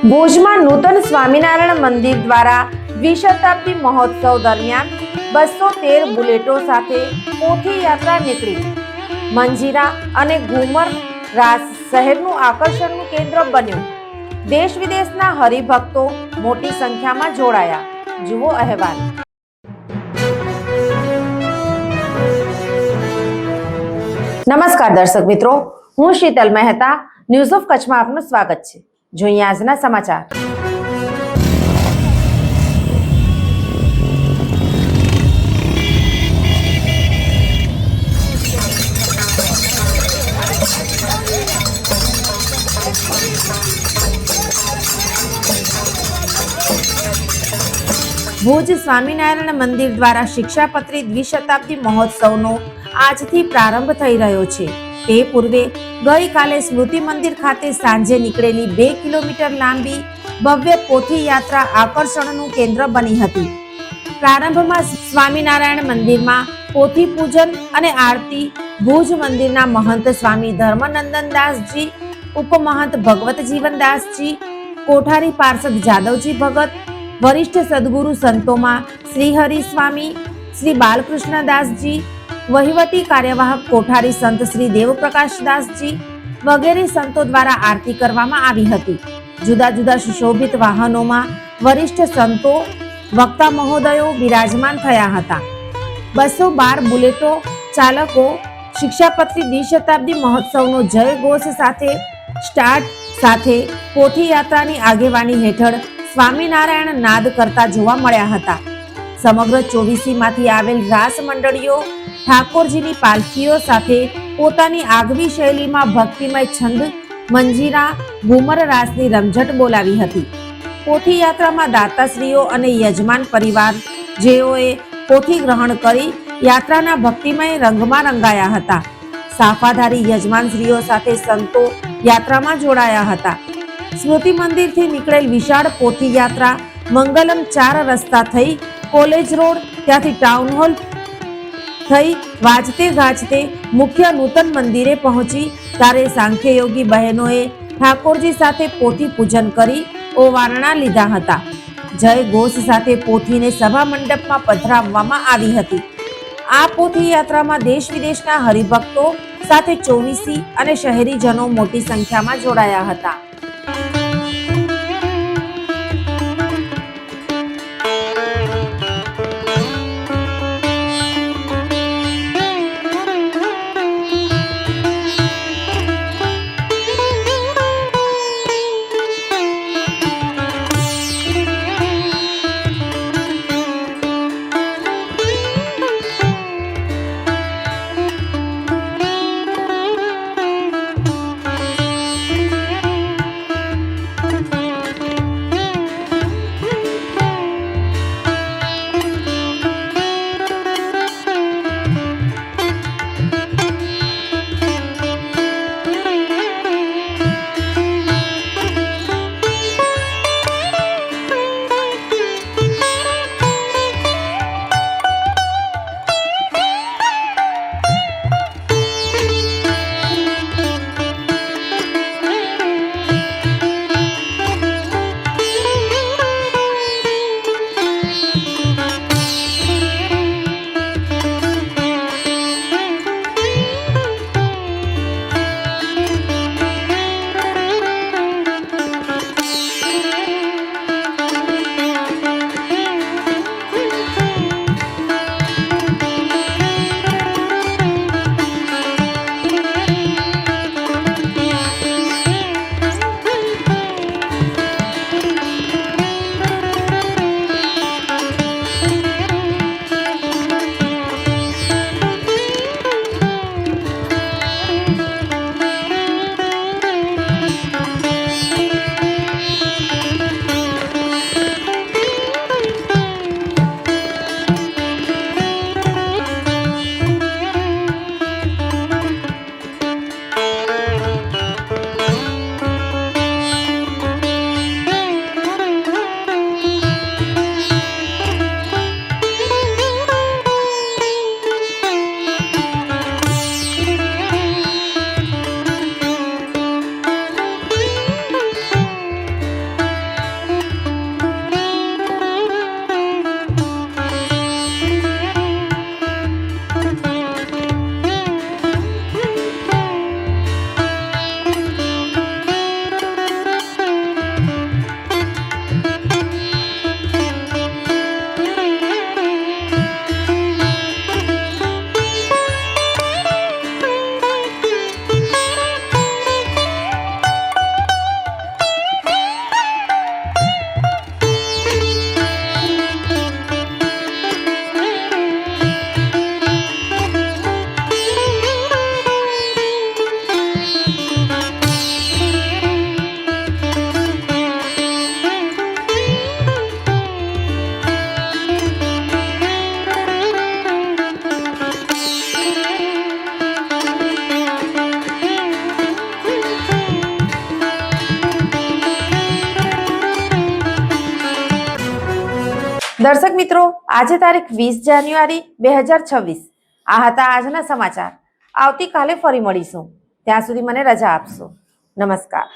ભુજમાં નૂતન સ્વામિનારાયણ મંદિર દ્વારા દ્વિશતાબ્દી મહોત્સવ દરમિયાન 213 બુલેટો સાથે પોથી યાત્રા નીકળી મંજીરા અને ઘુમર રાસ શહેરનું આકર્ષણનું કેન્દ્ર બન્યું। દેશ વિદેશના હરિભક્તો મોટી સંખ્યામાં જોડાયા। જુઓ અહેવાલ। નમસ્કાર દર્શક મિત્રો, હું શીતલ મહેતા, ન્યૂઝ ઓફ કચ્છમાં આપનું સ્વાગત છે। જોઈએ આજના સમાચાર। ભુજ સ્વામિનારાયણ મંદિર દ્વારા શિક્ષાપત્રી દ્વિશતાબ્દી મહોત્સવનો આજથી પ્રારંભ થઈ રહ્યો છે। તે પૂર્વે ગઈકાલે સ્મૃતિ મંદિર ખાતે સાંજે નીકળેલી 2 કિલોમીટર લાંબી ભવ્ય પોથી યાત્રા આકર્ષણનું કેન્દ્ર બની હતી। પ્રારંભમાં સ્વામિનારાયણ મંદિરમાં પોથી પૂજન અને આરતી ભુજ મંદિરના મહંત સ્વામી ધર્મનંદન દાસજી, ઉપમહંત ભગવત જીવનદાસજી, કોઠારી પાર્ષદ જાદવજી ભગત, વરિષ્ઠ સદગુરુ સંતોમાં શ્રી હરિ સ્વામી, શ્રી બાલકૃષ્ણ દાસજી, વહીવટી કાર્યવાહક કોઠારી સંત શ્રી દેવપ્રકાશ દાસજી વગેરે સંતો દ્વારા આરતી કરવામાં આવી હતી। જુદા જુદા સુશોભિત વાહનોમાં વરિષ્ઠ સંતો, વક્તા મહોદયો બિરાજમાન થયા હતા। 212 બુલેટો ચાલકો શિક્ષાપત્રી દ્વિશતાબ્દી મહોત્સવનો જય ઘોષ સાથે સ્ટાર્ટ સાથે પોથી યાત્રાની આગેવાની હેઠળ સ્વામિનારાયણ નાદ કરતા જોવા મળ્યા હતા। સમગ્ર 24 માંથી આવેલ રાસ મંડળીઓ ઠાકોરજીની પાલખીઓ સાથે પોતાની આગવી શૈલીમાં ભક્તિમય છંદ, મંજીરા, ઘુમર રાસની રમઝટ બોલાવી હતી। પોથી યાત્રામાં દાતાશ્રીઓ અને યજમાન પરિવાર જેઓએ પોથી ગ્રહણ કરી યાત્રાના ભક્તિમય રંગમાં રંગાયા હતા। સાફાધારી યજમાનશ્રીઓ સાથે સંતો યાત્રામાં જોડાયા હતા। સ્મૃતિ મંદિરથી નીકળેલ વિશાળ પોથી યાત્રા મંગલમ 4 રસ્તા થઈ કોલેજ રોડ, ત્યાંથી ટાઉન હોલ થઈ વાજતે ગાજતે મુખ્ય નૂતન મંદિરે પહોંચી ત્યારે સાંખ્યયોગી બહેનોએ ઠાકોરજી સાથે પોથી પૂજન કરી ઓવારણા લીધા હતા। જય ઘોષ સાથે પોથીને સભા મંડપમાં પધરાવવામાં આવી હતી। આ પોથી યાત્રામાં દેશ વિદેશના હરિભક્તો સાથે 24 અને શહેરીજનો મોટી સંખ્યામાં જોડાયા હતા। દર્શક મિત્રો, આજે તારીખ 20 જાન્યુઆરી 2026. આ હતા આજના સમાચાર. આવતીકાલે ફરી મળીશું. ત્યાં સુધી મને રજા આપશો. નમસ્કાર.